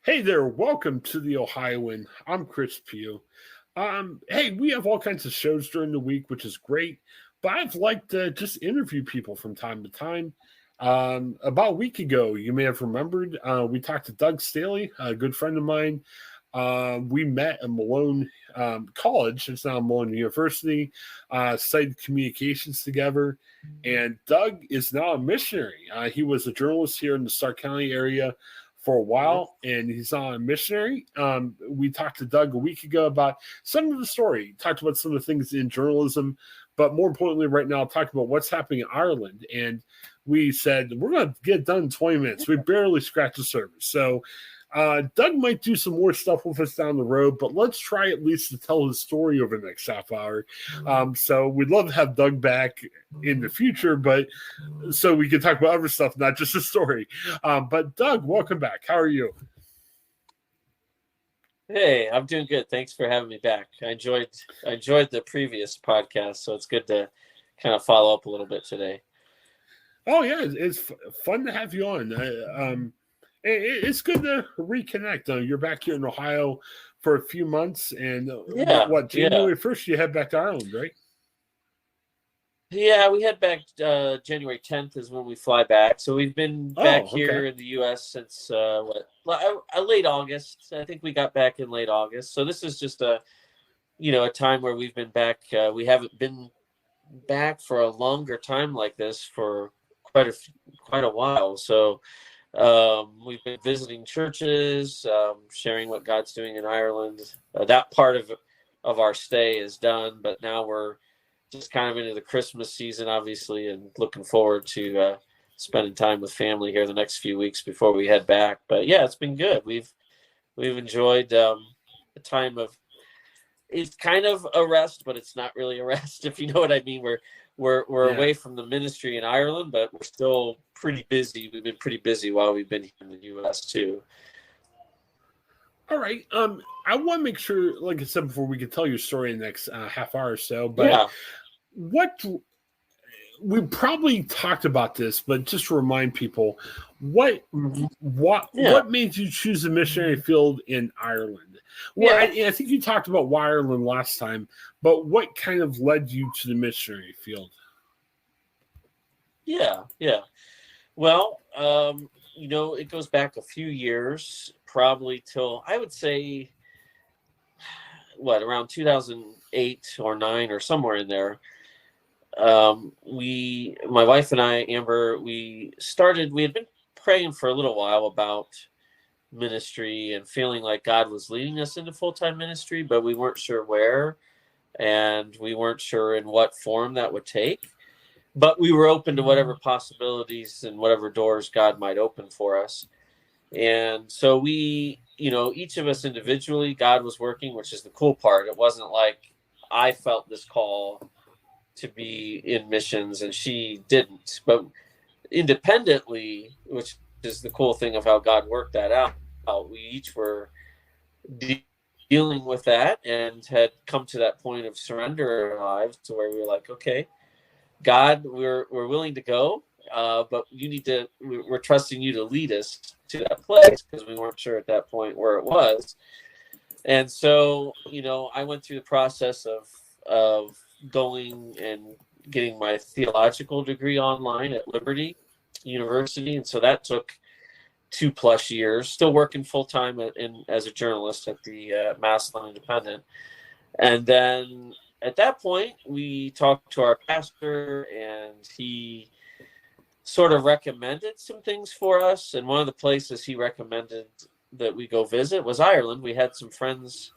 Hey there, welcome to the Ohioan. I'm Chris Pugh. Hey, we have all kinds of shows during the week, which is great. But I've liked to just interview people from time to time. About a week ago, you may have remembered, we talked to Doug Staley, a good friend of mine. We met at Malone College. It's now Malone University. Studied communications together, and Doug is now a missionary. He was a journalist here in the Stark County area for a while, and he's now a missionary. We talked to Doug a week ago about some of the story. Talked about some of the things in journalism, but more importantly, right now, talk about what's happening in Ireland. And we said we're going to get done in 20 minutes. We barely scratched the surface. So Doug might do some more stuff with us down the road, but let's try at least to tell his story over the next half hour. So we'd love to have Doug back in the future, but so we can talk about other stuff, not just the story. But Doug, welcome back. How are you? Hey, I'm doing good. Thanks for having me back. I enjoyed the previous podcast, so it's good to kind of follow up a little bit today. Oh yeah, it's fun to have you on. It's good to reconnect. You're back here in Ohio for a few months, and January 1st, you head back to Ireland, right? Yeah, we head back January 10th is when we fly back. So we've been back here in the U.S. since late August. I think we got back in late August. So this is just a time where we've been back. We haven't been back for a longer time like this for quite a while. So we've been visiting churches, sharing what God's doing in Ireland. That part of our stay is done, but now we're just kind of into the Christmas season, obviously, and looking forward to spending time with family here the next few weeks before we head back. But yeah, it's been good. We've enjoyed a time of, it's kind of a rest, but it's not really a rest, if you know what I mean. We're away from the ministry in Ireland, but we're still pretty busy. We've been pretty busy while we've been here in the U.S. too. All right. I want to make sure, like I said before, we can tell your story in the next half hour or so. But what we probably talked about this, but just to remind people, what made you choose the missionary field in Ireland? Well, I think you talked about Ireland last time, but what kind of led you to the missionary field? Yeah. Well, it goes back a few years, probably till I would say, around 2008 or 9 or somewhere in there. My wife and I, Amber, we had been praying for a little while about ministry and feeling like God was leading us into full-time ministry, but we weren't sure where, and we weren't sure in what form that would take. But we were open to whatever possibilities and whatever doors God might open for us. And so we, each of us individually, God was working, which is the cool part. It wasn't like I felt this call to be in missions and she didn't. But independently, which is the cool thing of how God worked that out, we each were dealing with that and had come to that point of surrender in our lives to where we were like, okay, God, we're willing to go, but we're trusting you to lead us to that place, because we weren't sure at that point where it was. And so, I went through the process of going and getting my theological degree online at Liberty University. And so that took 2+ years, still working full-time as a journalist at the Massillon Independent. And then at that point, we talked to our pastor, and he sort of recommended some things for us. And one of the places he recommended that we go visit was Ireland. We had some friends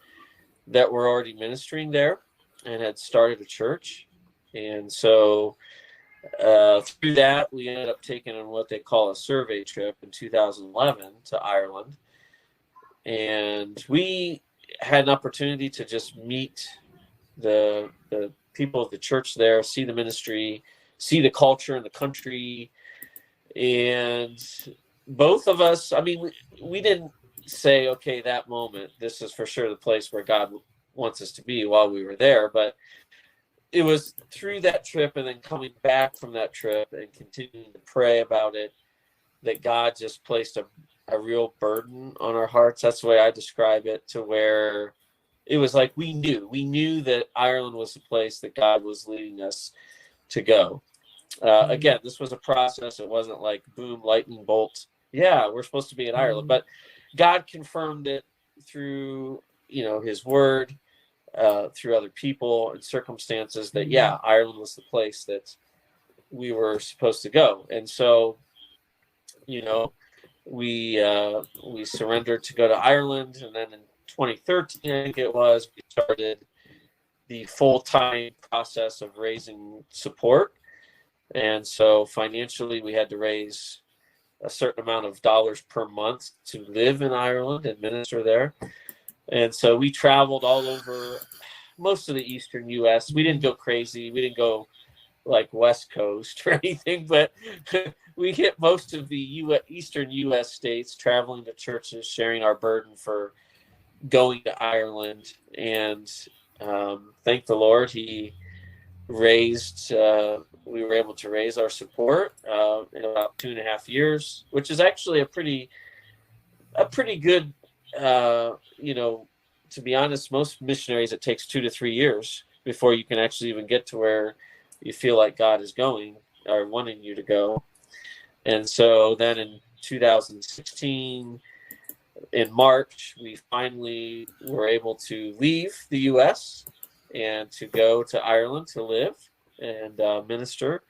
that were already ministering there and had started a church. And so through that, we ended up taking on what they call a survey trip in 2011 to Ireland. And we had an opportunity to just meet the people of the church there, see the ministry, see the culture and the country. And both of us, we didn't say, okay, that moment, this is for sure the place where God wants us to be while we were there. But it was through that trip and then coming back from that trip and continuing to pray about it that God just placed a real burden on our hearts. That's the way I describe it, to where it was like we knew that Ireland was the place that God was leading us to go. Again, this was a process. It wasn't like boom, lightning bolt. Yeah, we're supposed to be in Ireland, but God confirmed it through, His Word, through other people and circumstances, that Ireland was the place that we were supposed to go. And so, we surrendered to go to Ireland, and then in 2013, I think it was, we started the full-time process of raising support. And so financially, we had to raise a certain amount of dollars per month to live in Ireland and minister there. And so we traveled all over most of the eastern U.S. We didn't go crazy. We didn't go like West Coast or anything, but we hit most of the eastern U.S. states, traveling to churches, sharing our burden for going to Ireland. And thank the Lord, He raised, we were able to raise our support in about 2.5 years, which is actually a pretty good, to be honest, most missionaries, it takes 2 to 3 years before you can actually even get to where you feel like God is going or wanting you to go. And so then in 2016, in March, we finally were able to leave the U.S. and to go to Ireland to live and minister.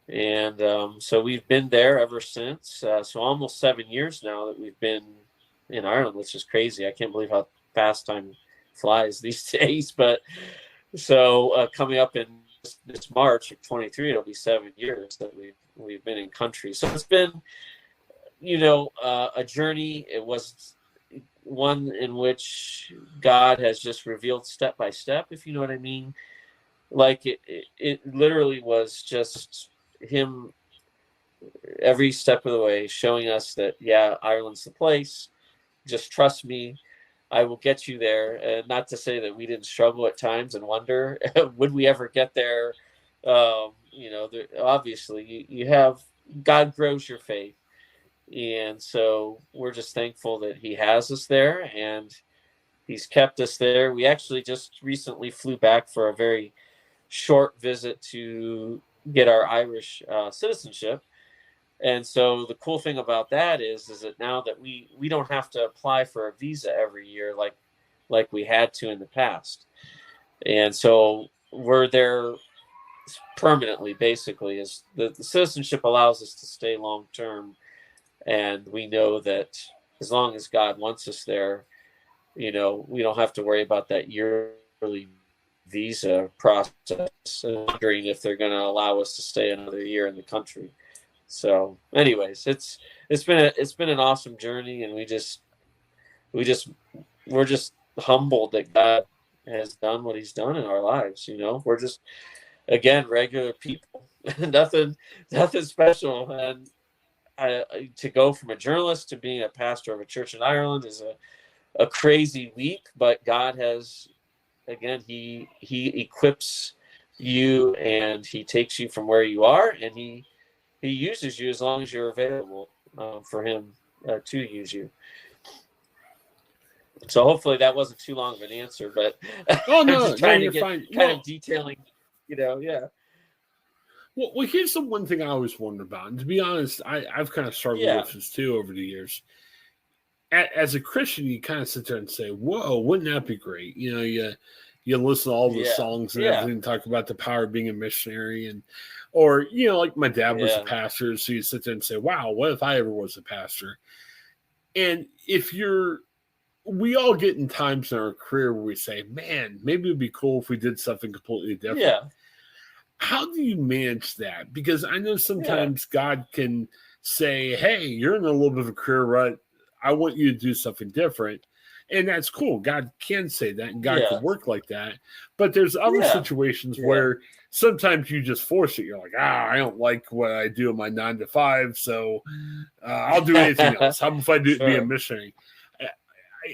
And so we've been there ever since. So almost 7 years now that we've been in Ireland, which is crazy. I can't believe how fast time flies these days. But so coming up in this March of 23, it'll be 7 years that we've been in country. So it's been, a journey. It was one in which God has just revealed step by step, if you know what I mean. Like it literally was just Him every step of the way showing us that, Ireland's the place. Just trust me. I will get you there. And not to say that we didn't struggle at times and wonder, would we ever get there? Obviously you have, God grows your faith. And so we're just thankful that He has us there and He's kept us there. We actually just recently flew back for a very short visit to get our Irish citizenship. And so the cool thing about that is that now that we don't have to apply for a visa every year like we had to in the past. And so we're there permanently, basically. Is the citizenship allows us to stay long term. And we know that as long as God wants us there, we don't have to worry about that yearly visa process and wondering if they're going to allow us to stay another year in the country. So anyways, it's been an awesome journey, and we're just humbled that God has done what He's done in our lives. We're just, again, regular people, nothing special. And to go from a journalist to being a pastor of a church in Ireland is a crazy leap, but God has, again, he equips you and He takes you from where you are, and He uses you as long as you're available for Him to use you. So hopefully that wasn't too long of an answer, but oh no, just trying you're to get fine. kind of detailing, Well, here's the one thing I always wondered about, and to be honest, I've kind of struggled with this too over the years. As a Christian, you kind of sit there and say, "Whoa, wouldn't that be great?" You listen to all the songs and everything, talk about the power of being a missionary, or like my dad was a pastor, so you sit there and say, "Wow, what if I ever was a pastor?" And we all get in times in our career where we say, "Man, maybe it'd be cool if we did something completely different." Yeah. How do you manage that? Because I know sometimes God can say, "Hey, you're in a little bit of a career rut. I want you to do something different." And that's cool. God can say that, and God can work like that. But there's other situations where sometimes you just force it. You're like, I don't like what I do in my 9 to 5, so I'll do anything else. How about if I be a missionary?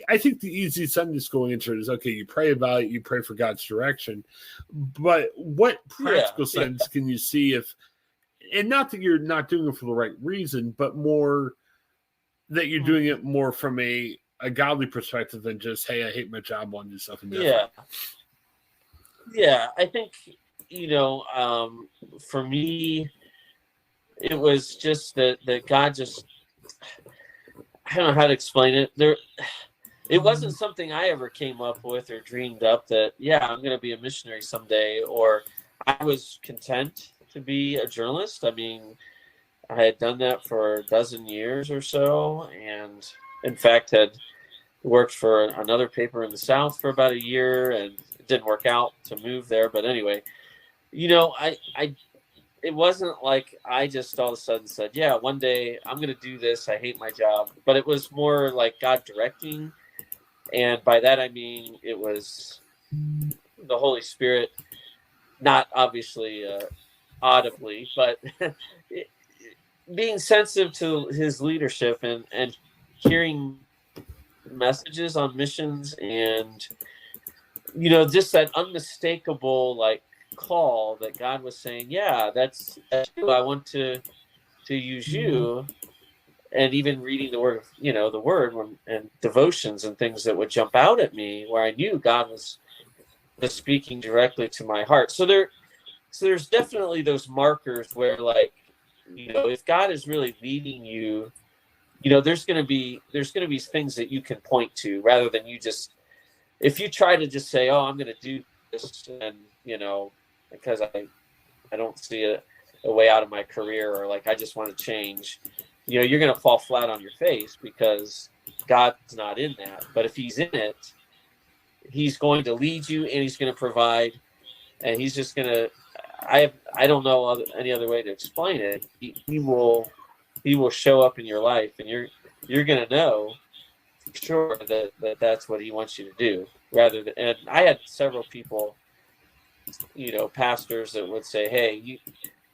I think the easy Sunday school answer is, okay, you pray about it, you pray for God's direction. But what practical signs can you see and not that you're not doing it for the right reason, but more, that you're doing it more from a godly perspective than just, hey, I hate my job, I want to do something different. Yeah. I think, for me, it was just that God just, I don't know how to explain it. It wasn't something I ever came up with or dreamed up that, I'm going to be a missionary someday, or I was content to be a journalist. I mean, I had done that for a dozen years or so, and in fact had worked for another paper in the South for about a year, and it didn't work out to move there. But anyway, it wasn't like I just all of a sudden said, one day I'm going to do this. I hate my job. But it was more like God directing. And by that, I mean, it was the Holy Spirit, not obviously audibly, but being sensitive to his leadership and hearing messages on missions, and just that unmistakable call that God was saying, that's you. I want to use you. And even reading the word and devotions and things that would jump out at me, where I knew God was speaking directly to my heart. So there's definitely those markers where, if God is really leading you, there's going to be things that you can point to, rather than you just, if you try to just say, oh, I'm going to do this, and because I don't see a way out of my career, or I just want to change, you're going to fall flat on your face, because God's not in that. But if he's in it, he's going to lead you, and he's going to provide, and he's just going to, I don't know any other way to explain it. He will show up in your life, and you're going to know for sure that that's what he wants you to do, rather than, and I had several people, pastors that would say, hey, you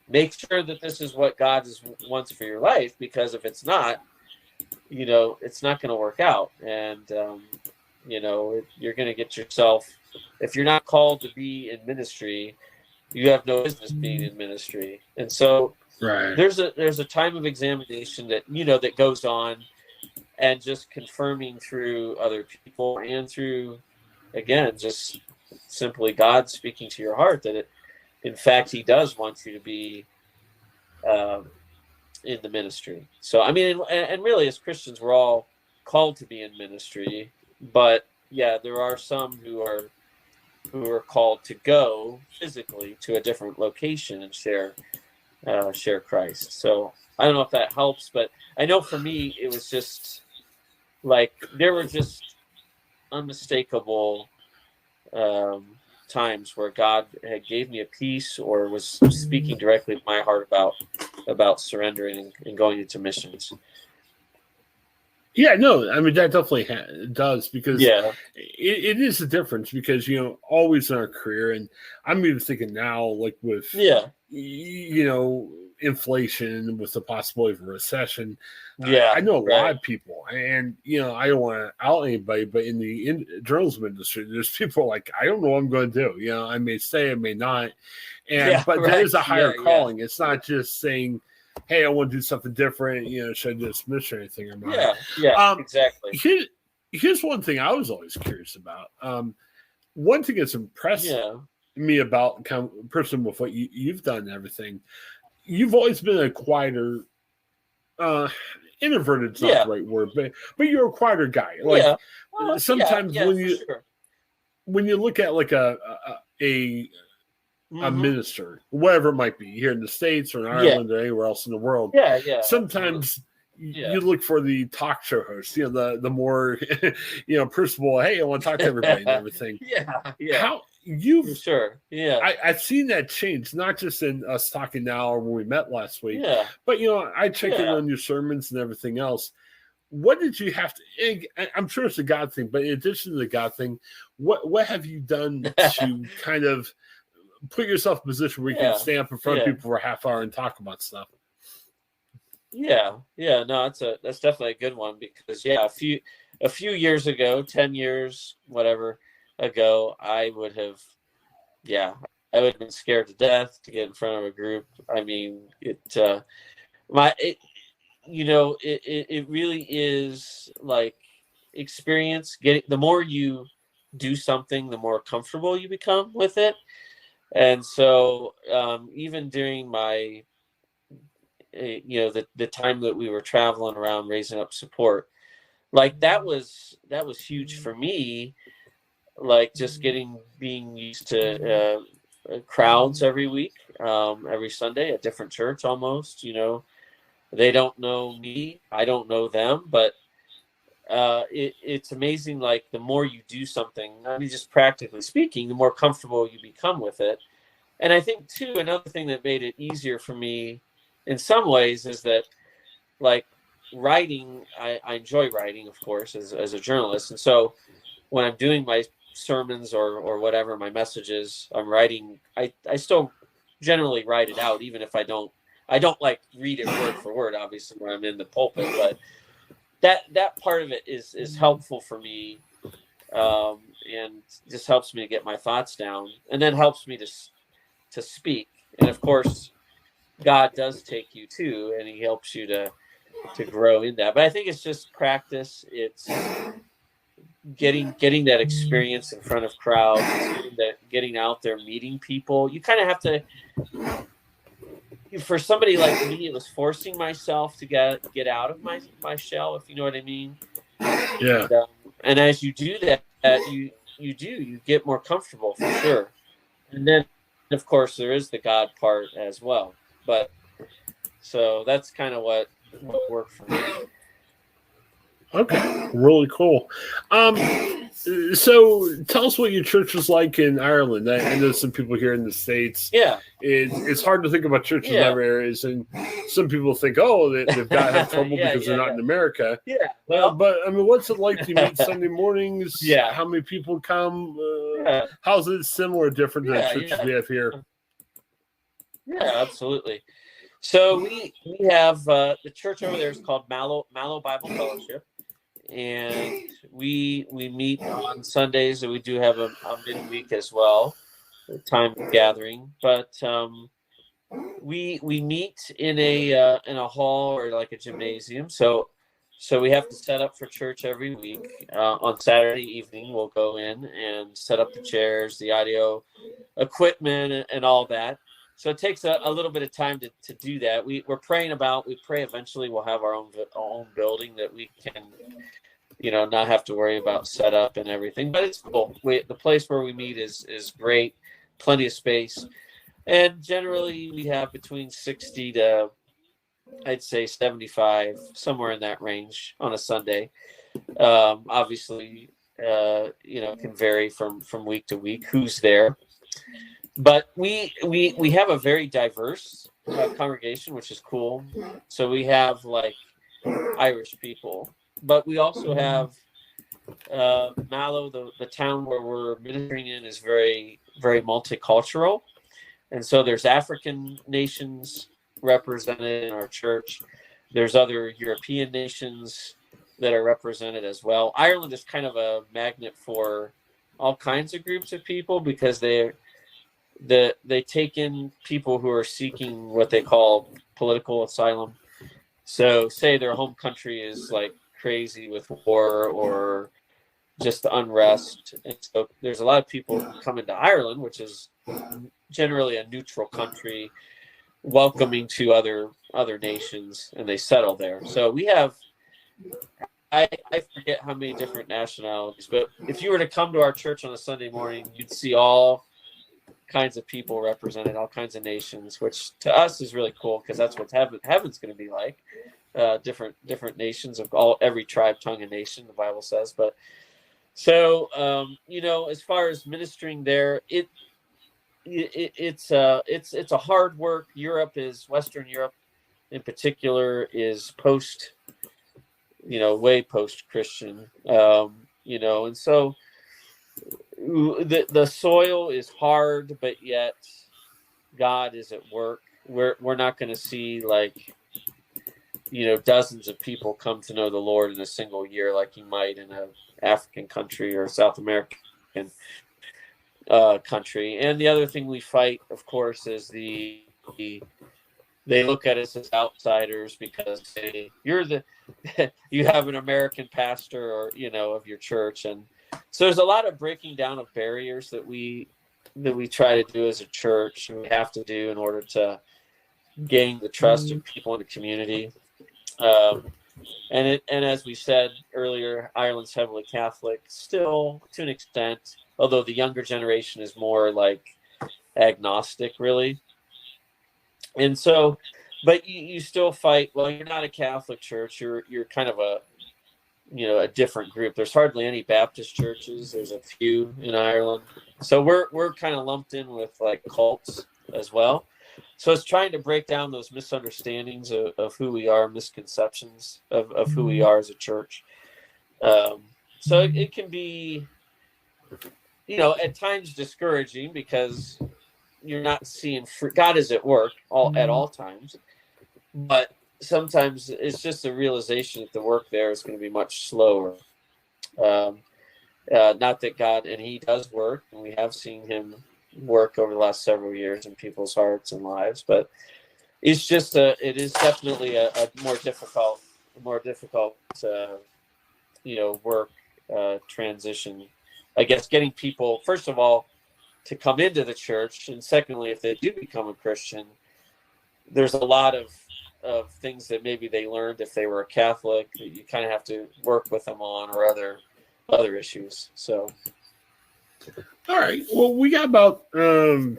make sure that this is what God wants for your life, because if it's not, it's not going to work out. And, you're going to get yourself, if you're not called to be in ministry, you have no business being in ministry. And so there's a time of examination that, that goes on, and just confirming through other people, and through, again, just simply God speaking to your heart that in fact, he does want you to be in the ministry. So, I mean, and really, as Christians, we're all called to be in ministry. But there are some who are called to go physically to a different location and share Christ. So I don't know if that helps, but I know for me, it was just there were just unmistakable times where God had gave me a peace, or was speaking directly to my heart about surrendering and going into missions. Yeah, no, I mean, that definitely does, because it is a difference, because, always in our career, and I'm even thinking now, with, inflation, with the possibility of a recession. I know a lot of people, and, I don't want to out anybody, but in the journalism industry, there's people I don't know what I'm going to do. I may stay, I may not. But there is a higher calling. It's not just saying, hey, I want to do something different. Should I dismiss or anything or not? Exactly. Here's one thing I was always curious about. One thing that's impressed me about kind of person with what you've done and everything. You've always been a quieter, introverted is not the right word, but you're a quieter guy. Sometimes when you look at a minister, whatever it might be, here in the States or in Ireland or anywhere else in the world. Sometimes you look for the talk show host, the more, personable, hey, I want to talk to everybody and everything. How you've I've seen that change, not just in us talking now or when we met last week, but I check in on your sermons and everything else. What did you have to? I'm sure it's a God thing, but in addition to the God thing, what have you done to kind of put yourself in a position where you can stand up in front of people for a half hour and talk about stuff? No, that's definitely a good one, because a few years ago, 10 years, whatever ago, I would have been scared to death to get in front of a group. I mean, it really is like experience. Getting the more you do something, the more comfortable you become with it. And so even during my the time that we were traveling around raising up support, like that was huge for me, like just being used to crowds every week, every Sunday at different church. Almost, they don't know me, I don't know them, but it's amazing. Like the more you do something, I mean, just practically speaking, the more comfortable you become with it. And I think too, another thing that made it easier for me in some ways is that, like, writing, I enjoy writing, of course, as a journalist. And so when I'm doing my sermons or whatever, my messages I'm writing, I still generally write it out, even if I don't like read it word for word, obviously, when I'm in the pulpit. But that part of it is helpful for me, and just helps me to get my thoughts down, and then helps me to speak. And of course, God does take you too, and He helps you to grow in that. But I think it's just practice. It's getting that experience in front of crowds. It's getting out there, meeting people. You kind of have to. For somebody like me, it was forcing myself to get out of my shell, if you know what I mean. Yeah. And as you do that, you get more comfortable for sure. And then, of course, there is the God part as well. But so that's kind of what worked for me. Okay, really cool. So tell us what your church was like in Ireland. I know some people here in the States. Yeah, it's hard to think about churches in yeah, other areas, and some people think, oh, they've got to have trouble yeah, because they're not yeah. in America. Yeah. Well, But I mean, what's it like to meet Sunday mornings? Yeah. How many people come? Yeah, How's it similar, or different than the yeah, churches yeah, we have here? yeah, absolutely. So we have the church over there is called Mallow Bible Fellowship, and we meet on Sundays, and we do have a midweek as well, a time of gathering. But we meet in a hall or like a gymnasium. So we have to set up for church every week. On Saturday evening, we'll go in and set up the chairs, the audio equipment, and all that. So it takes a little bit of time to do that. We pray eventually we'll have our own building that we can, not have to worry about setup and everything. But it's cool. The place where we meet is great, plenty of space. And generally we have between 60 to, I'd say, 75, somewhere in that range on a Sunday. Obviously, can vary from week to week who's there. But we have a very diverse congregation, which is cool. So we have like Irish people, but we also have Mallow, the town where we're ministering in, is very, very multicultural. And so there's African nations represented in our church. There's other European nations that are represented as well. Ireland is kind of a magnet for all kinds of groups of people because they take in people who are seeking what they call political asylum. So say their home country is like crazy with war or just unrest. And so there's a lot of people who come into Ireland, which is generally a neutral country, welcoming to other nations, and they settle there. So we have, I forget how many different nationalities, but if you were to come to our church on a Sunday morning, you'd see all kinds of people represented, all kinds of nations, which to us is really cool because that's what heaven's going to be like. Different nations of every tribe, tongue, and nation, the Bible says. But so as far as ministering there, it's a hard work. Western Europe in particular is way post Christian, and so the soil is hard, but yet God is at work. We're not going to see like dozens of people come to know the Lord in a single year like you might in an African country or South American country. And the other thing we fight, of course, is the they look at us as outsiders because you have an American pastor or, of your church. And so there's a lot of breaking down of barriers that we try to do as a church, and we have to do in order to gain the trust of people in the community. And as we said earlier, Ireland's heavily Catholic, still to an extent, although the younger generation is more like agnostic, really. And so, but you still fight. Well, you're not a Catholic church. You're kind of a different group. There's hardly any Baptist churches. There's a few in Ireland. So we're kind of lumped in with like cults as well. So it's trying to break down those misunderstandings of who we are, misconceptions of who we are as a church. So it can be, at times discouraging because you're not seeing God is at work at all times, but sometimes it's just a realization that the work there is going to be much slower. Not that God, and He does work, and we have seen Him work over the last several years in people's hearts and lives, but it's just it is definitely a more difficult work transition. I guess getting people, first of all, to come into the church, and secondly, if they do become a Christian, there's a lot of things that maybe they learned if they were a Catholic that you kind of have to work with them on, or other issues. So, all right. Well, we got about 9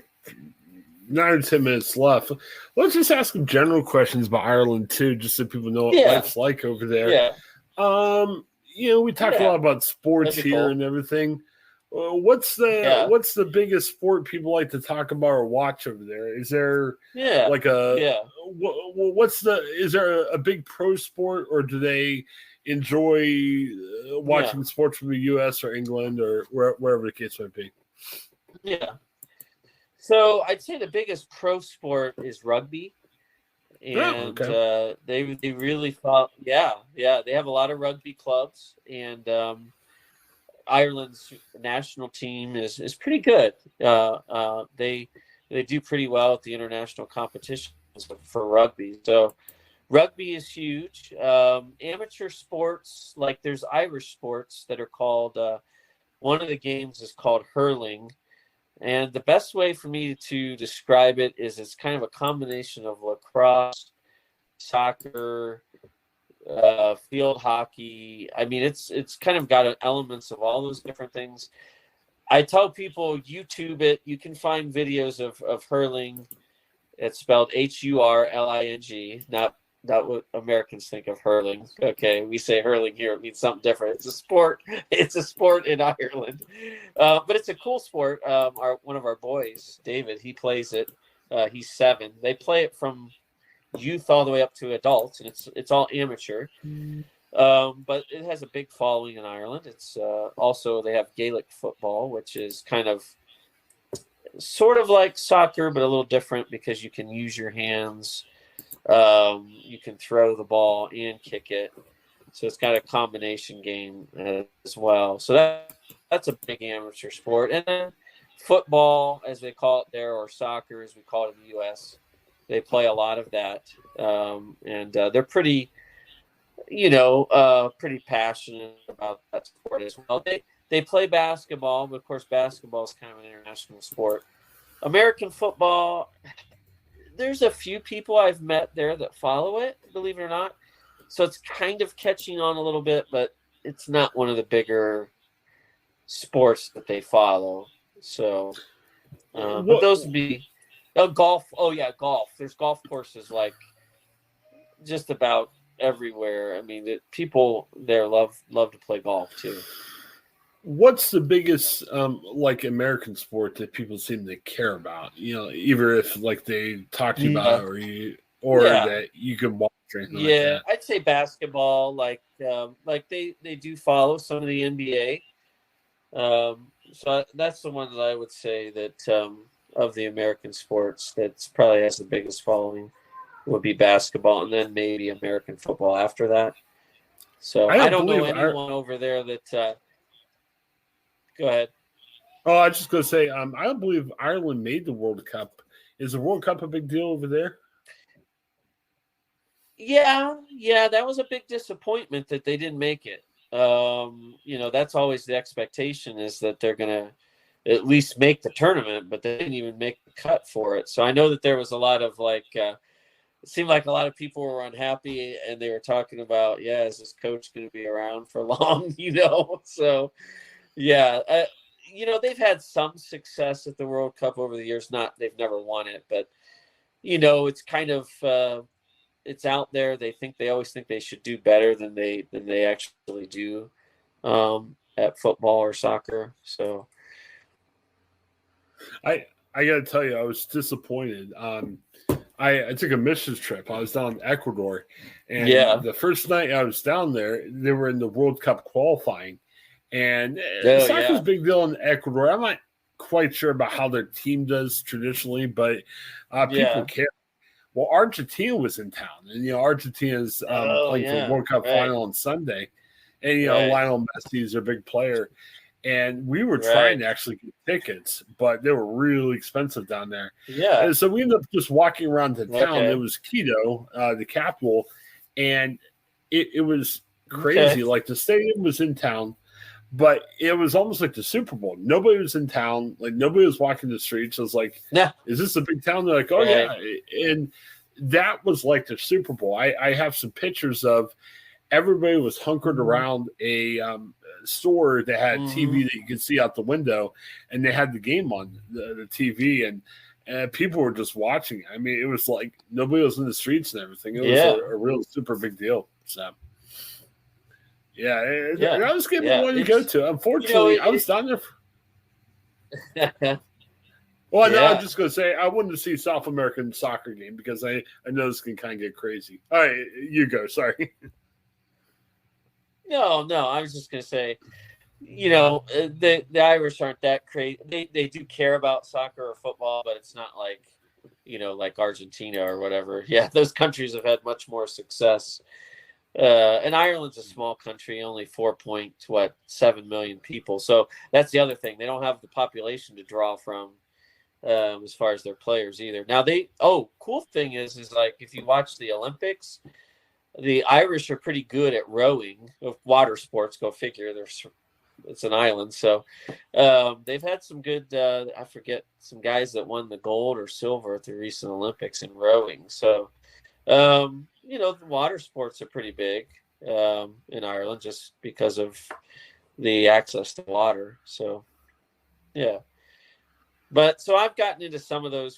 or 10 minutes left. Let's just ask some general questions about Ireland too, just so people know what life's like over there. Yeah. We talked a lot about sports here and everything. What's the biggest sport people like to talk about or watch over there? Is there is there a big pro sport, or do they enjoy watching sports from the U.S. or England or wherever the case might be? Yeah. So I'd say the biggest pro sport is rugby. And they really fought. Yeah. They have a lot of rugby clubs, and Ireland's national team is pretty good. They do pretty well at the international competitions for rugby. So rugby is huge. Amateur sports, like there's Irish sports that are called. One of the games is called hurling. And the best way for me to describe it is it's kind of a combination of lacrosse, soccer, field hockey. I mean, it's kind of got elements of all those different things. I tell people, YouTube it. You can find videos of hurling. It's spelled Hurling, not what Americans think of hurling. Okay, we say hurling here. It means something different. It's a sport. It's a sport in Ireland, but it's a cool sport. One of our boys, David, he plays it. He's 7. They play it from youth all the way up to adults, and it's all amateur. But it has a big following in Ireland. It's also they have Gaelic football, which is kind of sort of like soccer, but a little different because you can use your hands. You can throw the ball and kick it. So it's got a combination game as well. So that's a big amateur sport. And then football, as they call it there, or soccer, as we call it in the U.S., they play a lot of that. And they're pretty, pretty passionate about that sport as well. They play basketball, but of course basketball is kind of an international sport. American football, there's a few people I've met there that follow it, believe it or not. So it's kind of catching on a little bit, but it's not one of the bigger sports that they follow. So, but those would be golf. Oh yeah, golf. There's golf courses like just about everywhere. I mean, people there love to play golf too. What's the biggest American sport that people seem to care about? Either if like they talk to you about it or that you can watch or anything like that. I'd say basketball. Like they do follow some of the NBA. So that's the one that I would say that of the American sports that's probably has the biggest following would be basketball, and then maybe American football after that. So I don't know anyone over there that. Go ahead. Oh, I was just going to say, I don't believe Ireland made the World Cup. Is the World Cup a big deal over there? Yeah, that was a big disappointment that they didn't make it. That's always the expectation, is that they're going to at least make the tournament, but they didn't even make the cut for it. So I know that there was a lot of it seemed like a lot of people were unhappy, and they were talking about, is this coach going to be around for long? So yeah, they've had some success at the World Cup over the years. They've never won it, but it's kind of it's out there. They always think they should do better than they actually do at football or soccer. So I got to tell you, I was disappointed. I took a missions trip. I was down in Ecuador, and the first night I was down there, they were in the World Cup qualifying, and soccer's a big deal in Ecuador. I'm not quite sure about how their team does traditionally, but people care. Well, Argentina was in town, and Argentina's playing for the World Cup final on Sunday, and Lionel Messi is their big player. And we were trying to actually get tickets, but they were really expensive down there. Yeah. And so we ended up just walking around the town. Okay. It was Quito, the capital, and it was crazy. Okay. Like, the stadium was in town, but it was almost like the Super Bowl. Nobody was in town. Like, nobody was walking the streets. I was like, is this a big town? They're like, oh, yeah. And that was like the Super Bowl. I have some pictures of everybody was hunkered around a store that had TV that you could see out the window, and they had the game on the TV, and people were just watching. I mean, it was like nobody was in the streets and everything. It was a real super big deal. So, that was game I wanted to go to. Unfortunately, I was down there. Well, no, I'm just going to say I wanted to see South American soccer game because I know this can kind of get crazy. All right, you go. Sorry. No, I was just going to say, the Irish aren't that crazy. They do care about soccer or football, but it's not like, like Argentina or whatever. Yeah, those countries have had much more success. And Ireland's a small country, only 4.7 million people. So that's the other thing. They don't have the population to draw from as far as their players either. Now cool thing is like if you watch the Olympics, the Irish are pretty good at rowing, of water sports. Go figure. It's an island, so they've had some good. I forget some guys that won the gold or silver at the recent Olympics in rowing. So, the water sports are pretty big in Ireland just because of the access to water. So, yeah. But so I've gotten into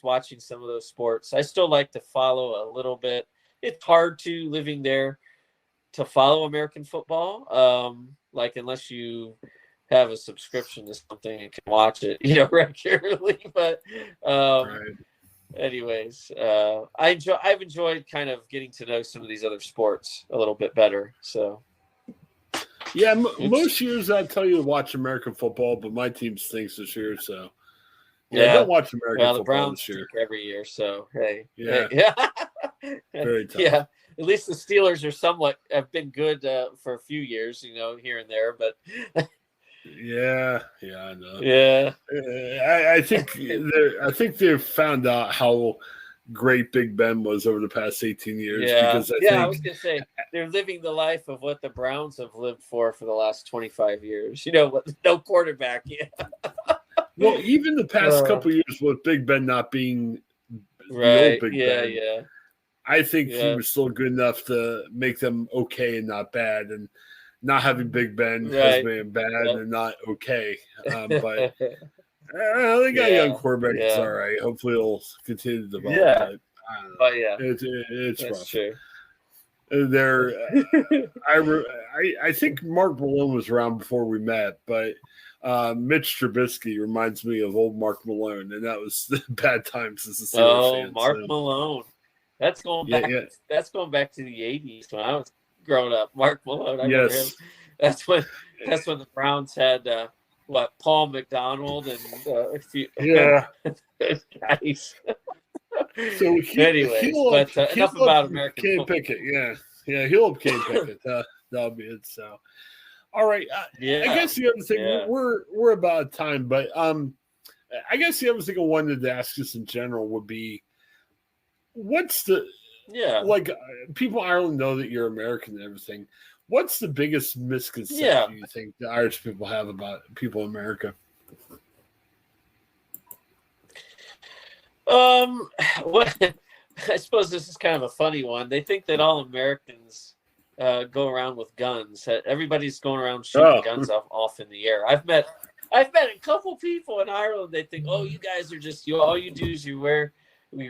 watching some of those sports. I still like to follow a little bit. It's hard living there to follow American football. Unless you have a subscription to something and can watch it, regularly. But anyways, I've enjoyed kind of getting to know some of these other sports a little bit better. So yeah, most years I tell you to watch American football, but my team stinks this year, so don't watch American football the Browns this year every year. So hey, yeah. Very tough. Yeah, at least the Steelers have been good for a few years, here and there. But yeah, I know. Yeah, I think they've found out how great Big Ben was over the past 18 years. Yeah, because I was gonna say they're living the life of what the Browns have lived for the last 25 years. No quarterback yet. Well, even the past couple of years with Big Ben not being right, the old Big Ben. I think he was still good enough to make them okay and not bad, and not having Big Ben has been bad and not okay. But they got a young quarterback. It's all right. Hopefully, it'll continue to develop. Yeah. But it's That's rough. True. I think Mark Malone was around before we met, but Mitch Trubisky reminds me of old Mark Malone, and that was bad times as a Steelers fan. Mark Malone. That's going back. Yeah. That's going back to the 80s when I was growing up. Mark Malone. I remember him. That's when the Browns had Paul McDonald and a few guys. So enough about American football. Pickett. Yeah, he'll up Kenny Pickett. That'll be it. So, all right. I guess the other thing we're about time, but I guess the other thing I wanted to ask just in general would be, what's the Yeah. like people in Ireland know that you're American and everything. What's the biggest Yeah. misconception you think the Irish people have about people in America? What I suppose this is kind of a funny one. They think that all Americans go around with guns. Everybody's going around shooting Oh, guns off in the air. I've met a couple people in Ireland. They think, oh, you guys are just all you do is you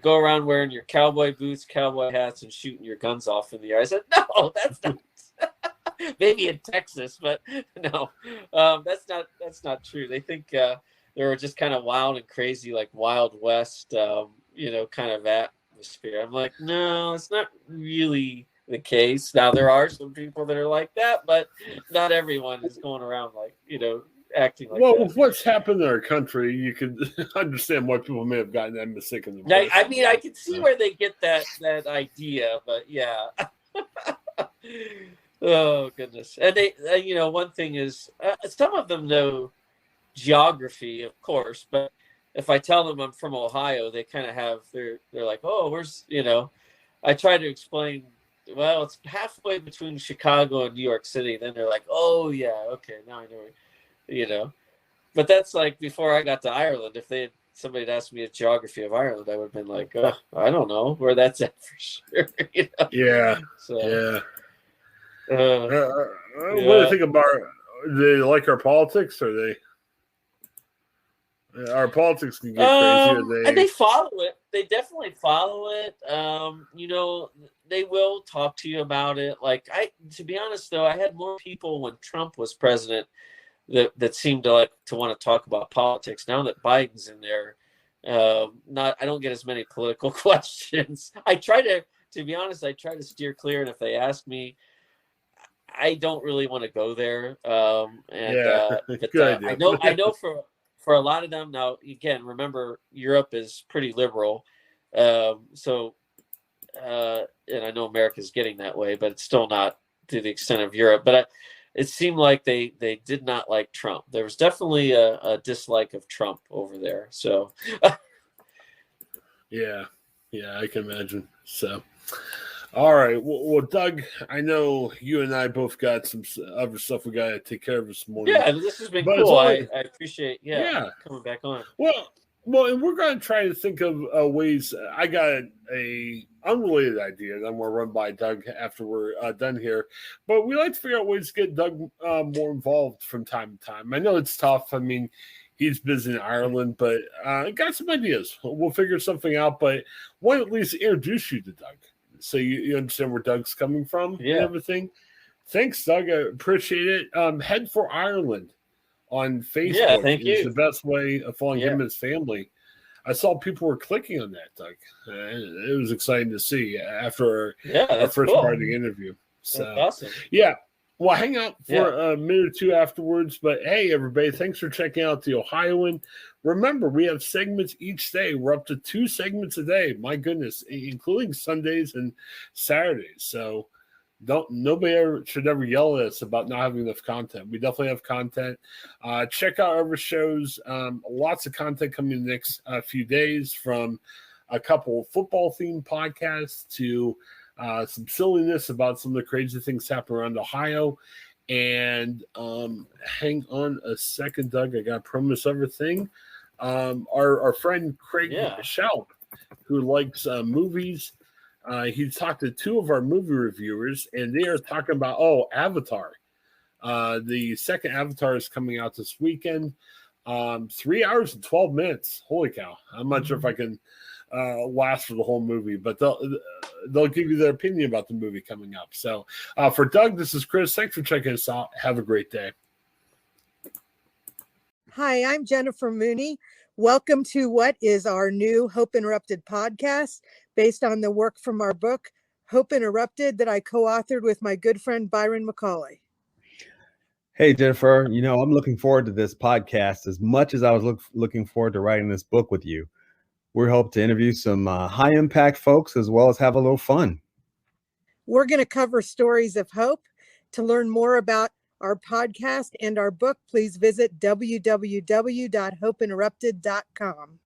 go around wearing your cowboy boots, cowboy hats, and shooting your guns off in the air. I said, no, that's not. Maybe in Texas, but no, that's not true. They think they were just kind of wild and crazy, like Wild West, kind of atmosphere. I'm like, no, it's not really the case. Now there are some people that are like that, but not everyone is going around like acting like well, that. with what's happened in our country, you can understand why people may have gotten that mistaken. I mean, I can see where they get that idea, but yeah. Oh goodness! And they, one thing is, some of them know geography, of course, but if I tell them I'm from Ohio, they kind of have they're like, oh, where's I try to explain. Well, it's halfway between Chicago and New York City. Then they're like, oh yeah, okay, now I know. But that's like before I got to Ireland. If somebody had asked me a geography of Ireland, I would have been like, oh, I don't know where that's at for sure. Yeah. So. Yeah. Yeah. What do you think about? Do they like our politics, or our politics can get crazy? And they follow it. They definitely follow it. They will talk to you about it. Like to be honest, though, I had more people when Trump was president that seemed to want to talk about politics. Now that Biden's in there, I don't get as many political questions. To be honest, I try to steer clear. And if they ask me, I don't really want to go there. I know for a lot of them now. Again, remember Europe is pretty liberal, and I know America's getting that way, but it's still not to the extent of Europe. But it seemed like they did not like Trump. There was definitely a dislike of Trump over there. So, yeah, I can imagine. So. All right. Well, Doug, I know you and I both got some other stuff we got to take care of this morning. Yeah, this has been cool. I appreciate coming back on. Well, and we're going to try to think of ways. I got a unrelated idea that I'm going to run by Doug after we're done here. But we like to figure out ways to get Doug more involved from time to time. I know it's tough. I mean, he's busy in Ireland, but I got some ideas. We'll figure something out. But why at least introduce you to Doug, so you understand where Doug's coming from and everything. Thanks, Doug. I appreciate it. Head for Ireland on Facebook. Yeah, thank you. The best way of following him and his family. I saw people were clicking on that, Doug. It was exciting to see after our first part of the interview. So, that's awesome. Yeah. Well, hang out for a minute or two afterwards. But hey, everybody, thanks for checking out the Ohioan. Remember, we have segments each day. We're up to 2 segments a day. My goodness, including Sundays and Saturdays. So nobody should ever yell at us about not having enough content. We definitely have content. Check out our shows. Lots of content coming in the next few days, from a couple football-themed podcasts to some silliness about some of the crazy things happening around Ohio. And hang on a second, Doug. I got to promise everything. Our friend Craig Schaub, who likes movies, he talked to 2 of our movie reviewers, and they are talking about Avatar. The second Avatar is coming out this weekend. 3 hours and 12 minutes. Holy cow! I'm not sure if I can last for the whole movie, but they'll give you their opinion about the movie coming up. So for Doug, this is Chris. Thanks for checking us out. Have a great day. Hi, I'm Jennifer Mooney. Welcome to what is our new Hope Interrupted podcast, based on the work from our book, Hope Interrupted, that I co-authored with my good friend Byron McCauley. Hey, Jennifer, I'm looking forward to this podcast as much as I was looking forward to writing this book with you. We hope to interview some high-impact folks as well as have a little fun. We're going to cover stories of hope. To learn more about our podcast and our book, please visit www.hopeinterrupted.com.